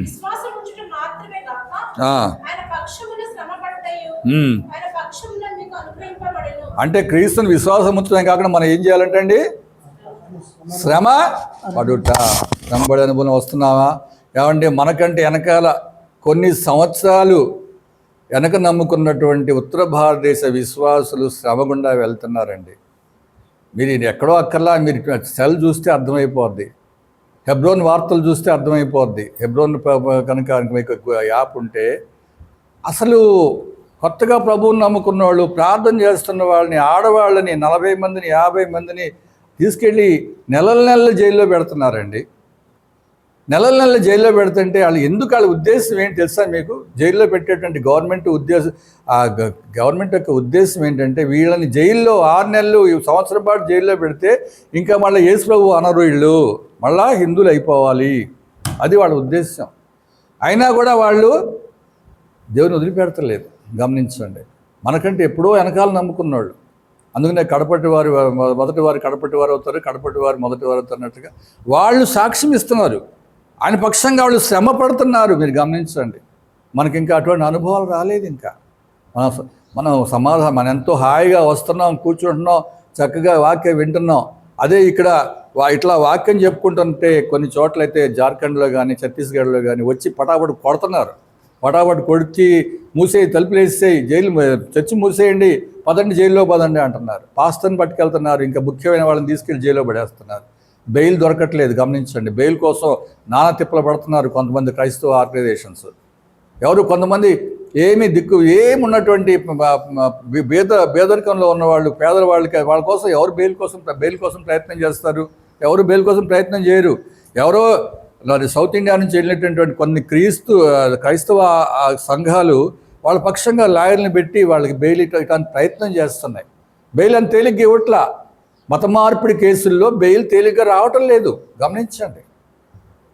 విశ్వాసం ఉంచడం మాత్రమే కాక ఆయన పక్షమున శ్రమ పడటయు ఆయన పక్షమున మీకు అనుగ్రహింపబడెను. అంటే క్రీస్తుని విశ్వాసం ఉంచడం కాకుండా మనం ఏం చేయాలంటే అండి, శ్రమ పడుట. శ్రమ పడే అనుభవం వస్తున్నావా ఏమంటే? మనకంటే వెనకాల కొన్ని సంవత్సరాలు వెనక నమ్ముకున్నటువంటి ఉత్తర భారతదేశ విశ్వాసులు శ్రమ గుండా వెళ్తున్నారండి. మీరు ఎక్కడో అక్కర్లా, మీరు సెల్ చూస్తే అర్థమైపోద్ది, హెబ్రోన్ వార్తలు చూస్తే అర్థమైపోద్ది. హెబ్రోన్ కనుక మీకు యాప్ ఉంటే అసలు కొత్తగా ప్రభువుని నమ్ముకున్న వాళ్ళు, ప్రార్థన చేస్తున్న వాళ్ళని, ఆడవాళ్ళని 40 మందిని 50 మందిని తీసుకెళ్ళి నెలల జైల్లో పెడుతున్నారండి. నెలల జైల్లో పెడుతుంటే వాళ్ళు ఎందుకు, వాళ్ళ ఉద్దేశం ఏంటి తెలుసా మీకు? జైల్లో పెట్టేటువంటి గవర్నమెంట్ యొక్క ఉద్దేశం ఏంటంటే వీళ్ళని జైల్లో 6 నెలలు, సంవత్సరం పాటు జైల్లో పెడితే ఇంకా మళ్ళీ యేసు ప్రభు అనరు, వీళ్ళు మళ్ళా హిందువులు అయిపోవాలి, అది వాళ్ళ ఉద్దేశం. అయినా కూడా వాళ్ళు దేవుని వదిలిపెడతలేదు. గమనించండి, మనకంటే ఎప్పుడో వెనకాల నమ్ముకున్నవాళ్ళు. అందుకనే కడపటి వారు మొదటి వారు కడపటి వారు అవుతారు, కడపటి వారు మొదటి వారు అవుతారు అన్నట్టుగా వాళ్ళు సాక్ష్యం ఇస్తున్నారు. ఆయన పక్షంగా వాళ్ళు శ్రమ పడుతున్నారు. మీరు గమనించండి, మనకి ఇంకా అటువంటి అనుభవాలు రాలేదు. ఇంకా మనం మనం ఎంతో హాయిగా వస్తున్నాం, కూర్చుంటున్నాం, చక్కగా వాక్యం వింటున్నాం. అదే ఇక్కడ ఇట్లా వాక్యం చెప్పుకుంటుంటే కొన్ని చోట్లయితే జార్ఖండ్లో కానీ ఛత్తీస్గఢ్లో కానీ వచ్చి పటాపటి కొడుతున్నారు. పటాపటి కొడిచి మూసేయి, తలుపులు వేసేయి, జైలు చర్చి మూసేయండి, పదండి జైల్లో పదండి అంటున్నారు. పాస్టర్ని పట్టుకెళ్తున్నారు, ఇంకా ముఖ్యమైన వాళ్ళని తీసుకెళ్ళి జైల్లో పడేస్తున్నారు. బెయిల్ దొరకట్లేదు. గమనించండి, బెయిల్ కోసం నానా తిప్పలు పడుతున్నారు కొంతమంది క్రైస్తవ ఆర్గనైజేషన్స్. కొంతమంది ఏమున్నటువంటి పేదరికంలో ఉన్నవాళ్ళు, పేదవాళ్ళకి వాళ్ళ కోసం ఎవరు బెయిల్ కోసం ప్రయత్నం చేస్తారు? ఎవరు బెయిల్ కోసం ప్రయత్నం చేయరు. ఎవరో సౌత్ ఇండియా నుంచి వెళ్ళినటువంటి కొన్ని క్రైస్తవ సంఘాలు వాళ్ళ పక్షంగా లాయర్ని పెట్టి వాళ్ళకి బెయిల్ ఇవ్వడానికి ప్రయత్నం చేస్తున్నాయి. బెయిల్ అని తేలిగ్గా ఇవ్వట్లా. మత మార్పిడి కేసుల్లో బెయిల్ తేలిగ్గా రావటం లేదు. గమనించండి,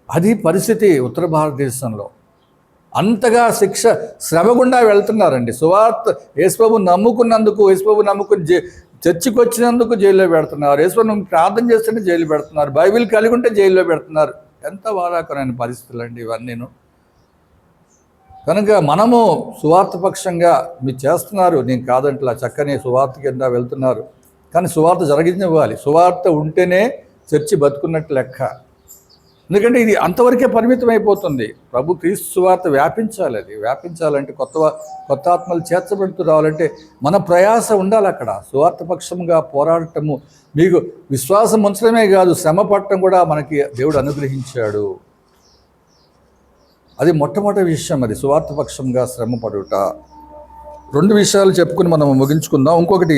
అది పరిస్థితి ఉత్తర భారతదేశంలో. అంతగా శ్రమ గుండా వెళ్తున్నారండి. సువార్త యేసుప్రభుని నమ్ముకున్నందుకు, యేసుప్రభుని నమ్ముకుని చర్చికి వచ్చినందుకు జైల్లో పెడుతున్నారు. యేసుప్రభుని ప్రార్థన చేస్తుంటే జైలు పెడుతున్నారు. బైబిల్ కలిగి ఉంటే జైల్లో పెడుతున్నారు. ఎంత బాధాకరమైన పరిస్థితులు అండి ఇవన్నీను. కనుక మనము సువార్త పక్షంగా మీరు చేస్తున్నారు, నేను కాదంటలా, చక్కని సువార్త కింద వెళ్తున్నారు. కానీ సువార్త జరిగించాలి. సువార్త ఉంటేనే చర్చి బతుకున్నట్టు లెక్క. ఎందుకంటే ఇది అంతవరకే పరిమితం అయిపోతుంది. ప్రభు క్రీస్తు సువార్త వ్యాపించాలి. అది వ్యాపించాలంటే కొత్త ఆత్మలు చేర్చబడుతూ రావాలంటే మన ప్రయాస ఉండాలి. అక్కడ సువార్త పక్షంగా పోరాడటము, మీకు విశ్వాసం ఉంచడమే కాదు, శ్రమ పడటం కూడా మనకి దేవుడు అనుగ్రహించాడు. అది మొట్టమొదటి విషయం. అది సువార్త పక్షంగా శ్రమ పడుట. 2 విషయాలు చెప్పుకుని మనం ముగించుకుందాం. ఇంకొకటి,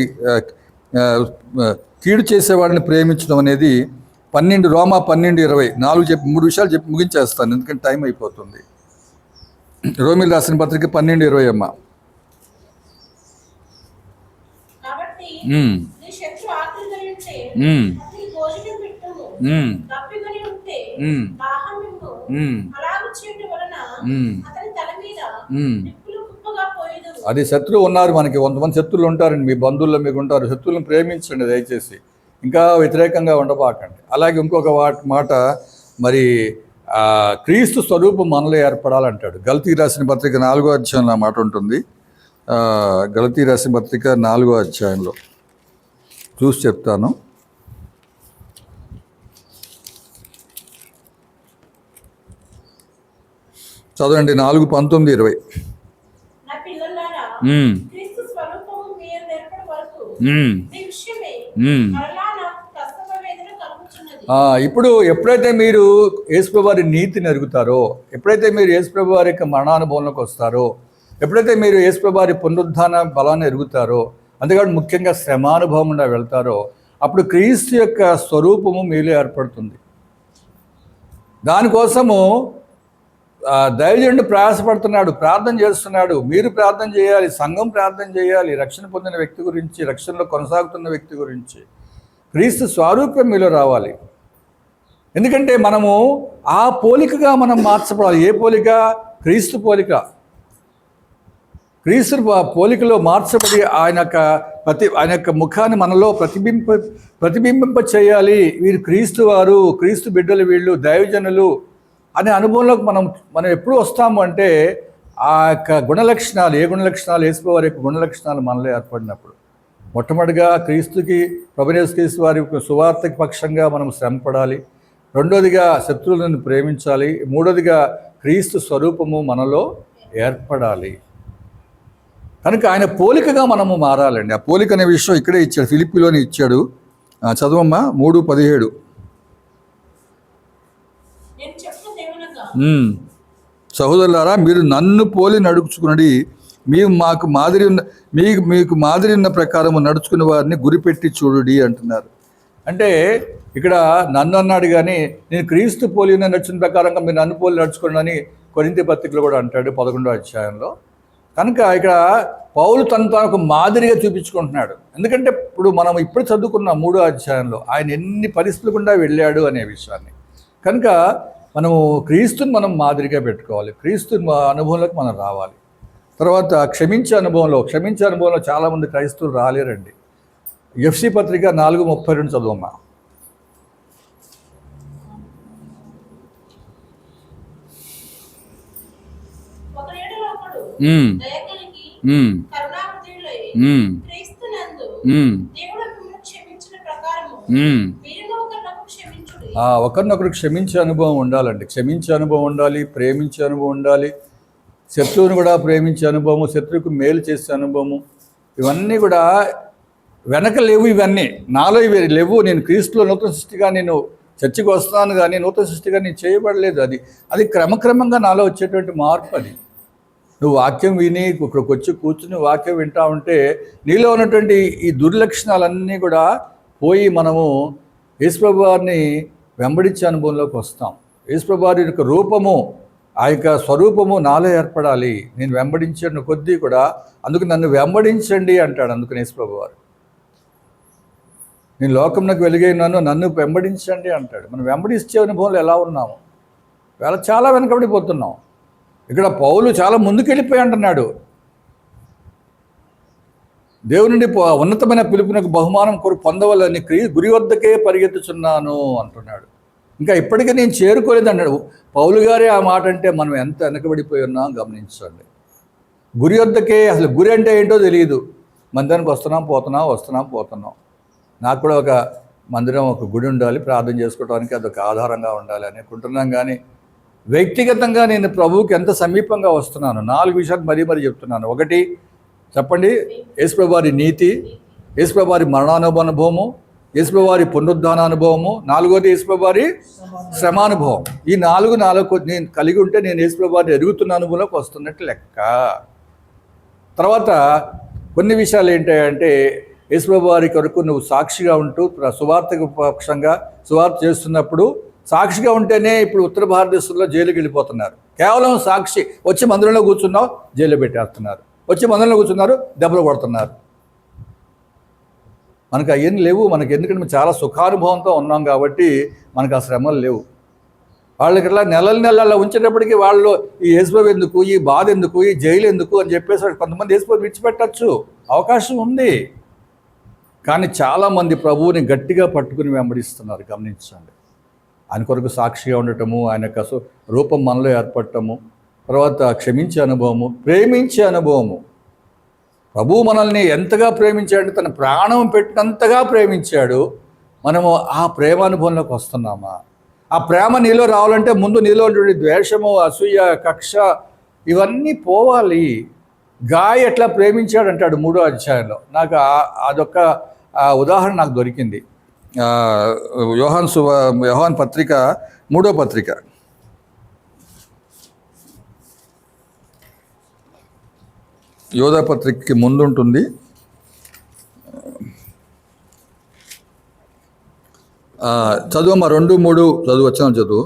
కీడు చేసేవాడిని ప్రేమించడం అనేది 12 రోమా 12:20 3 విషయాలు చెప్పి ముగించేస్తాను, ఎందుకంటే టైం అయిపోతుంది. రోమిలు రాసిన పత్రిక 12:20 అమ్మ. అది శత్రువు ఉన్నారు మనకి, కొంతమంది శత్రువులు ఉంటారండి. మీ బంధువుల్లో మీకు ఉంటారు. శత్రువులను ప్రేమించండి దయచేసి, ఇంకా వ్యతిరేకంగా ఉండబాకండి. అలాగే ఇంకొక మాట, మరి క్రీస్తు స్వరూపం మనలో ఏర్పడాలంటాడు. గలతీ రాసిన పత్రిక 4వ అధ్యాయంలో మాట ఉంటుంది. గలతీ రాసిన పత్రిక 4వ అధ్యాయంలో చూసి చెప్తాను. చదవండి. 4:19-20. ఇప్పుడు ఎప్పుడైతే మీరు యేసుప్రభు వారి నీతిని ఎరుగుతారో, ఎప్పుడైతే మీరు యేసుప్రభు వారి యొక్క మరణానుభవంలోకి వస్తారో, ఎప్పుడైతే మీరు యేసుప్రభు వారి పునరుద్ధాన బలాన్ని ఎరుగుతారో, అంతేకాదు ముఖ్యంగా శ్రమానుభవం గుండా వెళ్తారో, అప్పుడు క్రీస్తు యొక్క స్వరూపము మీలో ఏర్పడుతుంది. దానికోసము దైవజనుడు ప్రయాసపడుతున్నాడు, ప్రార్థన చేస్తున్నాడు. మీరు ప్రార్థన చేయాలి, సంఘం ప్రార్థన చేయాలి. రక్షణ పొందిన వ్యక్తి గురించి, రక్షణలో కొనసాగుతున్న వ్యక్తి గురించి క్రీస్తు స్వరూపం మీలో రావాలి. ఎందుకంటే మనము ఆ పోలికగా మనం మార్చబడాలి. ఏ పోలిక? క్రీస్తు పోలిక. క్రీస్తు పోలికలో మార్చబడి ఆయన యొక్క ముఖాన్ని మనలో ప్రతిబింబింప చేయాలి. వీరు క్రీస్తు వారు, క్రీస్తు బిడ్డలు, వీళ్ళు దైవజనులు అనే అనుభవంలోకి మనం ఎప్పుడు వస్తాము అంటే ఆ యొక్క గుణలక్షణాలు, ఏ గుణలక్షణాలు, యేసువారి యొక్క గుణలక్షణాలు మనలో ఏర్పడినప్పుడు. మొట్టమొదటిగా క్రీస్తుకి, ప్రభుయేసు క్రీస్తు వారి సువార్తకి పక్షంగా మనం శ్రమపడాలి. రెండోదిగా శత్రువులను ప్రేమించాలి. మూడోదిగా క్రీస్తు స్వరూపము మనలో ఏర్పడాలి. కనుక ఆయన పోలికగా మనము మారాలండి. ఆ పోలిక అనే విషయం ఇక్కడే ఇచ్చాడు, ఫిలిప్పీలోనే ఇచ్చాడు. చదవమ్మా 3:17. సహోదరులారా, మీరు నన్ను పోలి నడుచుకున్నది, మీకు మాదిరి ఉన్న ప్రకారము నడుచుకునే వారిని గురిపెట్టి చూడుడి అంటున్నారు. అంటే ఇక్కడ నన్ను అన్నాడు కానీ నేను క్రీస్తు పోలి నడుచుకున్న ప్రకారంగా మీరు నన్ను పోలి నడుచుకోండి అని కొరింథీ పత్రికలో కూడా అంటాడు 11వ అధ్యాయంలో. కనుక ఇక్కడ పౌలు తనకు మాదిరిగా చూపించుకుంటున్నాడు. ఎందుకంటే మనం ఇప్పుడు చదువుకున్న 3వ అధ్యాయంలో ఆయన ఎన్ని పరిస్థితులు గుండా వెళ్ళాడు అనే విషయాన్ని. కనుక మనము క్రీస్తుని మనం మాదిరిగా పెట్టుకోవాలి. క్రీస్తు అనుభవంలోకి మనం రావాలి. తర్వాత క్షమించే అనుభవంలో చాలామంది క్రైస్తవులు రాలేరండి. ఎఫ్సి పత్రిక 4:32 చదవమ్మా. ఒకరినొకరు క్షమించే అనుభవం ఉండాలండి. క్షమించే అనుభవం ఉండాలి, ప్రేమించే అనుభవం ఉండాలి, శత్రువుని కూడా ప్రేమించే అనుభవము, శత్రువుకు మేలు చేసే అనుభవము, ఇవన్నీ కూడా వెనక లేవు. ఇవన్నీ నాలో ఇవి లేవు. నేను క్రీస్తులో నూతన సృష్టిగా నేను చర్చికి వస్తున్నాను కానీ నూతన సృష్టిగా నేను చేయబడలేదు. అది క్రమక్రమంగా నాలో వచ్చేటువంటి మార్పు. అది నువ్వు వాక్యం విని ఇక్కడికి వచ్చి కూర్చుని వాక్యం వింటా ఉంటే నీలో ఉన్నటువంటి ఈ దుర్లక్షణాలన్నీ కూడా పోయి మనము యేసుప్రభు వారిని వెంబడించే అనుభవంలోకి వస్తాం. యేసుప్రభు వారి యొక్క రూపము, ఆ యొక్క స్వరూపము నాలో ఏర్పడాలి. నేను వెంబడించిన కొద్దీ కూడా, అందుకు నన్ను వెంబడించండి అంటాడు. అందుకని యేసుప్రభు వారు నేను లోకంలోకి వెలుగైనాను, నన్ను వెంబడించండి అంటాడు. మనం వెంబడించే అనుభవంలో ఎలా ఉన్నాము? చాలా వెనకబడిపోతున్నాం. ఇక్కడ పౌలు చాలా ముందుకెళ్ళిపోయి అంటున్నాడు, దేవుని నుండి ఉన్నతమైన పిలుపునకు బహుమానం పొందవాలని గురి వద్దకే పరిగెత్తుచున్నాను అంటున్నాడు. ఇంకా ఇప్పటికీ నేను చేరుకోలేదు అన్నాడు. పౌలు గారే ఆ మాట అంటే మనం ఎంత వెనకబడిపోయి ఉన్నాం గమనించండి. గురి వద్దకే, అసలు గురి అంటే ఏంటో తెలియదు. మందిరానికి వస్తున్నాం పోతున్నాం. నాకు కూడా ఒక మందిరం, ఒక గుడి ఉండాలి, ప్రార్థన చేసుకోవడానికి అదొక ఆధారంగా ఉండాలి అనుకుంటున్నాం. కానీ వ్యక్తిగతంగా నేను ప్రభువుకి ఎంత సమీపంగా వస్తున్నాను? 4 విషయాలు మరీ చెప్తున్నాను. ఒకటి చెప్పండి, యేసుప్రభు వారి నీతి, యేసుప్రభు వారి మరణానుభవము, యేసుప్రభు వారి పునరుద్ధాన అనుభవము, 4వది యేసుప్రభు వారి శ్రమానుభవం. ఈ 4 నేను కలిగి ఉంటే నేను యేసుప్రభు వారిని ఎరుగుతున్న అనుభవంలోకి వస్తున్నట్టు లెక్క. తర్వాత కొన్ని విషయాలు ఏంటంటే యేసుప్రభు వారి కొరకు నువ్వు సాక్షిగా ఉంటూ సువార్తకు పక్షంగా సువార్త చేస్తున్నప్పుడు సాక్షిగా ఉంటేనే ఇప్పుడు ఉత్తర భారతదేశంలో జైలుకి వెళ్ళిపోతున్నారు. కేవలం సాక్షి, వచ్చి మందిరంలో కూర్చున్నావు జైల్లో పెట్టేస్తున్నారు, వచ్చి మందిరంలో కూర్చున్నారు దెబ్బలు కొడుతున్నారు. మనకు అవన్నీ లేవు. మనకి ఎందుకంటే చాలా సుఖానుభవంతో ఉన్నాం కాబట్టి మనకు ఆ శ్రమలు లేవు. వాళ్ళకి ఇట్లా నెలల ఉంచేటప్పటికీ వాళ్ళు ఈ యేసుప్రభు ఎందుకు, ఈ బాధ ఎందుకు, ఈ జైలు ఎందుకు అని చెప్పేసి కొంతమంది యేసుప్రభు విడిచిపెట్టచ్చు, అవకాశం ఉంది. కానీ చాలామంది ప్రభువుని గట్టిగా పట్టుకుని వెంబడిస్తున్నారు. గమనించండి. ఆయన కొరకు సాక్షిగా ఉండటము, ఆయన యొక్క రూపం మనలో ఏర్పడటము, తర్వాత క్షమించే అనుభవము, ప్రేమించే అనుభవము. ప్రభువు మనల్ని ఎంతగా ప్రేమించాడు, తన ప్రాణం పెట్టినంతగా ప్రేమించాడు. మనము ఆ ప్రేమానుభవంలోకి వస్తున్నామా? ఆ ప్రేమ నీలో రావాలంటే ముందు నీలో ద్వేషము, అసూయ, కక్ష ఇవన్నీ పోవాలి. గాయ ఎట్లా ప్రేమించాడు అంటాడు 3వ అధ్యాయంలో. నాకు అదొక ఉదాహరణ నాకు దొరికింది. యోహాన్ పత్రిక 3వ పత్రిక యోధా పత్రికకి ముందుంటుంది. చదువమ్మా 2:3 చదువు, వచ్చాను చదువు.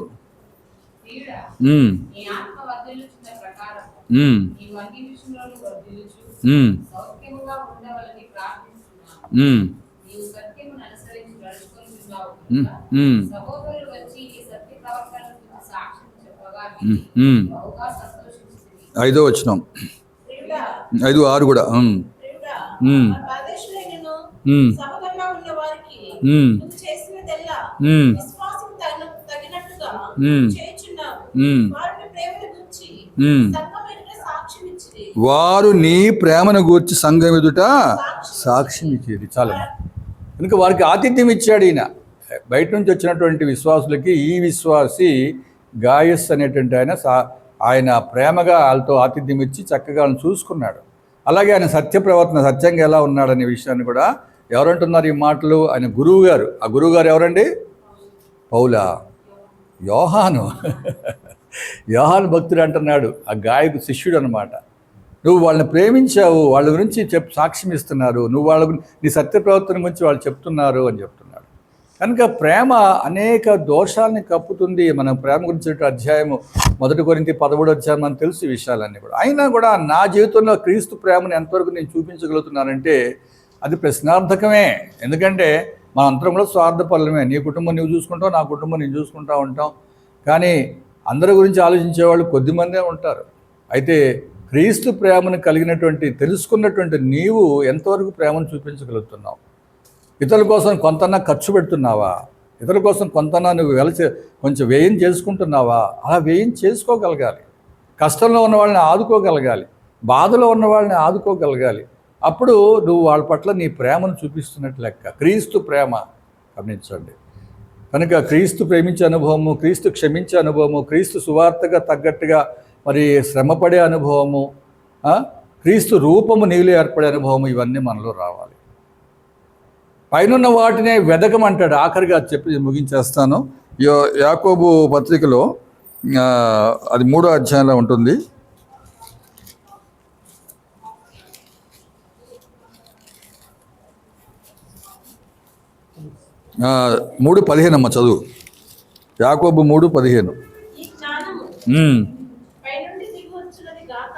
ఐదో వచనం. ప్రియుడా, 5:6 కూడా. ప్రియుడా, ఉమ్, మన పరదేశులైనను ఉమ్, సహోదరులా ఉన్న వారికి ఉమ్, నువ్వు చేసినదెల్లా ఉమ్, విశ్వాసం తగినట్టుగా ఉమ్, చేయుచున్నావు. ఉమ్, వారిని ప్రేమను గురించి ఉమ్. సంఘం ఎదుట సాక్ష్యం ఇచ్చిరి. వారు నీ ప్రేమను గూర్చి సంఘం ఎదుట సాక్ష్యం ఇచ్చేది. చాలా కనుక వారికి ఆతిథ్యం ఇచ్చాడు ఈయన. బయట నుంచి వచ్చినటువంటి విశ్వాసులకి ఈ విశ్వాసి గాయస్ అనేటువంటి ఆయన ప్రేమగా వాళ్ళతో ఆతిథ్యం ఇచ్చి చక్కగా వాళ్ళని చూసుకున్నాడు. అలాగే ఆయన సత్య ప్రవర్తన, సత్యంగా ఎలా ఉన్నాడనే విషయాన్ని కూడా ఎవరంటున్నారు ఈ మాటలు? ఆయన గురువు గారు. ఆ గురువు గారు ఎవరండి? పౌలా, యోహాను. యోహాను భక్తుడు అంటున్నాడు, ఆ గాయకు శిష్యుడు అనమాట. నువ్వు వాళ్ళని ప్రేమించావు, వాళ్ళ గురించి సాక్ష్యం ఇస్తున్నారు, నువ్వు వాళ్ళ నీ సత్య ప్రవర్తన గురించి వాళ్ళు చెప్తున్నారు అని చెప్తున్నాడు. కనుక ప్రేమ అనేక దోషాలని కప్పుతుంది. మనం ప్రేమ గురించి అధ్యాయము 1 కొరింథీ 13 అధ్యాయం మనకు తెలుసు ఈ విషయాలన్నీ కూడా. అయినా కూడా నా జీవితంలో క్రీస్తు ప్రేమను ఎంతవరకు నేను చూపించగలుగుతున్నానంటే అది ప్రశ్నార్థకమే. ఎందుకంటే మన అంతరం కూడా స్వార్థపరులమే. నీ కుటుంబం నువ్వు చూసుకుంటావు, నా కుటుంబం నేను చూసుకుంటూ ఉంటాం. కానీ అందరి గురించి ఆలోచించేవాళ్ళు కొద్దిమందే ఉంటారు. అయితే క్రీస్తు ప్రేమను కలిగినటువంటి తెలుసుకున్నటువంటి నీవు ఎంతవరకు ప్రేమను చూపించగలుగుతున్నావు? ఇతరుల కోసం కొంతన్నా ఖర్చు పెడుతున్నావా? ఇతరుల కోసం కొంతన్నా నువ్వు కొంచెం వ్యయం చేసుకుంటున్నావా? అలా వ్యయం చేసుకోగలగాలి. కష్టంలో ఉన్న వాళ్ళని ఆదుకోగలగాలి, బాధలో ఉన్న వాళ్ళని ఆదుకోగలగాలి. అప్పుడు నువ్వు వాళ్ళ పట్ల నీ ప్రేమను చూపిస్తున్నట్టు లెక్క. క్రీస్తు ప్రేమ గమనించండి. కనుక క్రీస్తు ప్రేమించే అనుభవము, క్రీస్తు క్షమించే అనుభవము, క్రీస్తు సువార్తగా తగ్గట్టుగా మరి శ్రమపడే అనుభవము, క్రీస్తు రూపము నీళ్ళు ఏర్పడే అనుభవము, ఇవన్నీ మనలో రావాలి. పైనున్న వాటినే వెదకమంటాడు. ఆఖరిగా చెప్పి ముగించేస్తాను. యాకోబు పత్రికలో అది 3వ అధ్యాయంలో ఉంటుంది. 3:15 అమ్మ చదువు. యాకోబు 3:15. ఈ జ్ఞానము పైనుండి దిగి వచ్చున్నది గాక,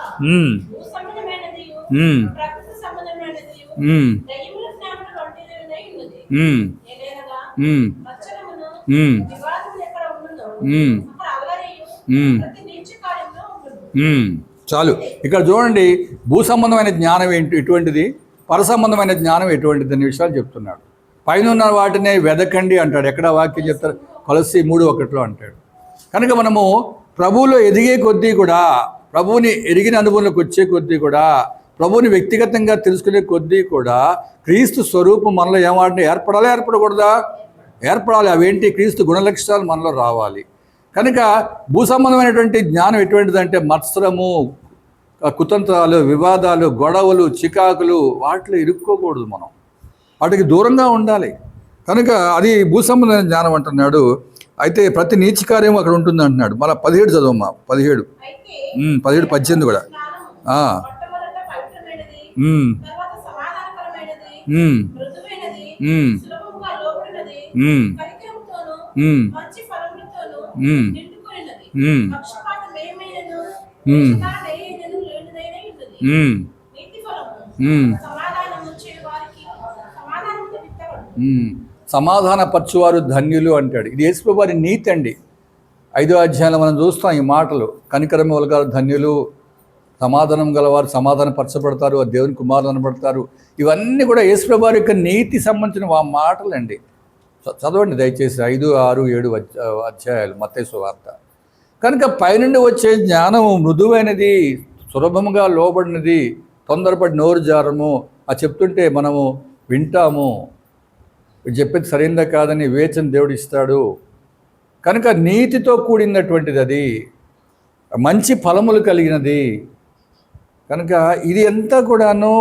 భూసంబంధమైనదియు ప్రకృతి సంబంధమైనదియు దయ్యముల జ్ఞానముల వంటిదై ఉన్నది. ఏలయనగా వచనమును వివాదములు ఎక్కడ ఉండునో అక్కడ అల్లరియు ప్రతి నీచ కార్యములో ఉండును. చాలు. ఇక్కడ చూడండి, భూ సంబంధమైన జ్ఞానం ఎటువంటిది, పర సంబంధమైన జ్ఞానం ఎటువంటిది అనే విషయాలు చెప్తున్నాడు. పైన వాటినే వెదకండి అంటాడు. ఎక్కడ వాక్యం చెప్తారు? కొలస్సీ 3:1 అంటాడు. కనుక మనము ప్రభువులో ఎదిగే కొద్దీ కూడా, ప్రభువుని ఎరిగిన అనుభవంలోకి వచ్చే కొద్దీ కూడా, ప్రభువుని వ్యక్తిగతంగా తెలుసుకునే కొద్దీ కూడా క్రీస్తు స్వరూపం మనలో ఏమాడినా ఏర్పడాలా, ఏర్పడకూడదా? ఏర్పడాలి. అవేంటి? క్రీస్తు గుణలక్షణాలు మనలో రావాలి. కనుక భూ సంబంధమైనటువంటి జ్ఞానం ఎటువంటిదంటే మత్సరము, కుతంత్రాలు, వివాదాలు, గొడవలు, చికాకులు, వాటిలో ఇరుక్కోకూడదు. మనం వాటికి దూరంగా ఉండాలి. కనుక అది భూ సంబంధమైన జ్ఞానం అంటున్నాడు. అయితే ప్రతి నీచ కార్యం అక్కడ ఉంటుంది అంటున్నాడు. మళ్ళీ 17 చదవమ్మా. 17, 18 కూడా. సమాధానపరచువారు ధన్యులు అంటాడు. ఇది యేసు వారి నీతి అండి. 5వ అధ్యాయంలో మనం చూస్తాం ఈ మాటలు. కనికరం గలవారు ధన్యులు, సమాధానం గలవారు సమాధానపరచబడతారు, దేవుని కుమారులు అనబడతారు. ఇవన్నీ కూడా యేసు వారి యొక్క నీతి సంబంధించిన మాటలు అండి. చదవండి దయచేసి 5, 6, 7 అధ్యాయాలు మత్తయి సువార్త. కనుక పైనుండి వచ్చే జ్ఞానము మృదువైనది, సులభముగా లోబడినది, తొందరపడి నోరు జారము. ఆ చెప్తుంటే మనము వింటాము, చెప్పేది సరైనదా కాదని వివేచన దేవుడు ఇస్తాడు. కనుక నీతితో కూడినటువంటిది, అది మంచి ఫలములు కలిగినది. కనుక ఇది అంతా కూడాను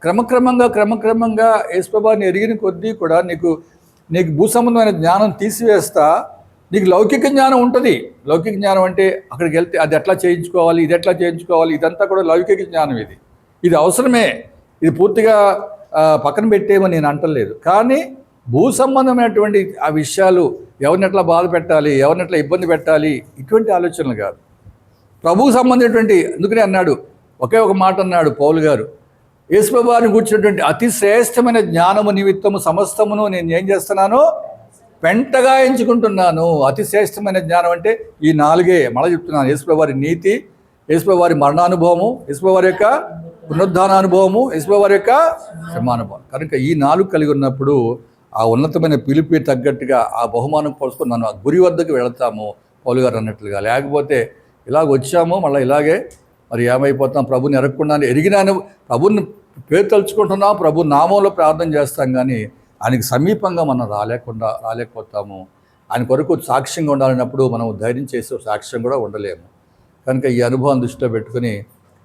క్రమక్రమంగా యేసుప్రభువుని ఎరిగిన కొద్దీ కూడా నీకు భూ సంబంధమైన జ్ఞానం తీసివేస్తా నీకు లౌకిక జ్ఞానం ఉంటుంది. లౌకిక జ్ఞానం అంటే అక్కడికి వెళ్తే అది ఎట్లా చేయించుకోవాలి, ఇది ఎట్లా చేయించుకోవాలి, ఇదంతా కూడా లౌకిక జ్ఞానం. ఇది అవసరమే. ఇది పూర్తిగా పక్కన పెట్టేమని నేను అంటలేదు. కానీ భూ సంబంధమైనటువంటి ఆ విషయాలు, ఎవరిని ఎట్లా బాధ పెట్టాలి, ఎవరిని ఎట్లా ఇబ్బంది పెట్టాలి, ఇటువంటి ఆలోచనలు కాదు. ప్రభువు సంబంధించినటువంటి, అందుకనే అన్నాడు, ఒకే ఒక మాట అన్నాడు పౌలు గారు, యేసుప్రభువుని కూర్చున్నటువంటి అతి శ్రేష్టమైన జ్ఞానము నిమిత్తము సమస్తమును నేను ఏం చేస్తున్నాను? పెంటగా ఎంచుకుంటున్నాను. అతి శ్రేష్టమైన జ్ఞానం అంటే ఈ 4 మళ్ళీ చెప్తున్నాను. యేసుప్రభువారి నీతి, యేసుప్రభువారి మరణానుభవము, యేసుప్రభువారి యొక్క పునరుద్ధాన అనుభవము, యేసుప్రభు వారి యొక్క శ్రమానుభవం. కనుక ఈ 4 కలిగి ఉన్నప్పుడు ఆ ఉన్నతమైన పిలిపి తగ్గట్టుగా ఆ బహుమానం పోసుకొని మనం ఆ గురి వద్దకు వెళతాము, పౌలు గారు అన్నట్లుగా. లేకపోతే ఇలాగ వచ్చాము మళ్ళీ ఇలాగే మరి ఏమైపోతాం, ప్రభుని ఎరగకుండా ఎరిగినాను, ప్రభుని పేరు తలుచుకుంటున్నాం, ప్రభు నామంలో ప్రార్థన చేస్తాం, కానీ ఆయనకి సమీపంగా మనం రాలేకపోతాము. ఆయన కొరకు సాక్ష్యంగా ఉండాలన్నప్పుడు మనం ధైర్యం చేసే సాక్ష్యం కూడా ఉండలేము. కనుక ఈ అనుభవం దృష్టిలో పెట్టుకుని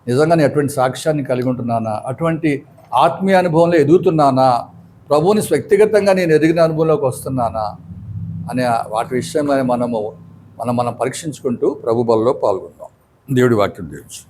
నిజంగా నేను అటువంటి సాక్ష్యాన్ని కలిగి ఉంటున్నానా, అటువంటి ఆత్మీయ అనుభవంలో ఎదుగుతున్నానా, ప్రభువుని వ్యక్తిగతంగా నేను ఎదిగిన అనుభవంలోకి వస్తున్నానా అనే వాటి విషయంలో మనం పరీక్షించుకుంటూ ప్రభు బలలో పాల్గొందాం. దేవుడి వాక్యం దీవించు.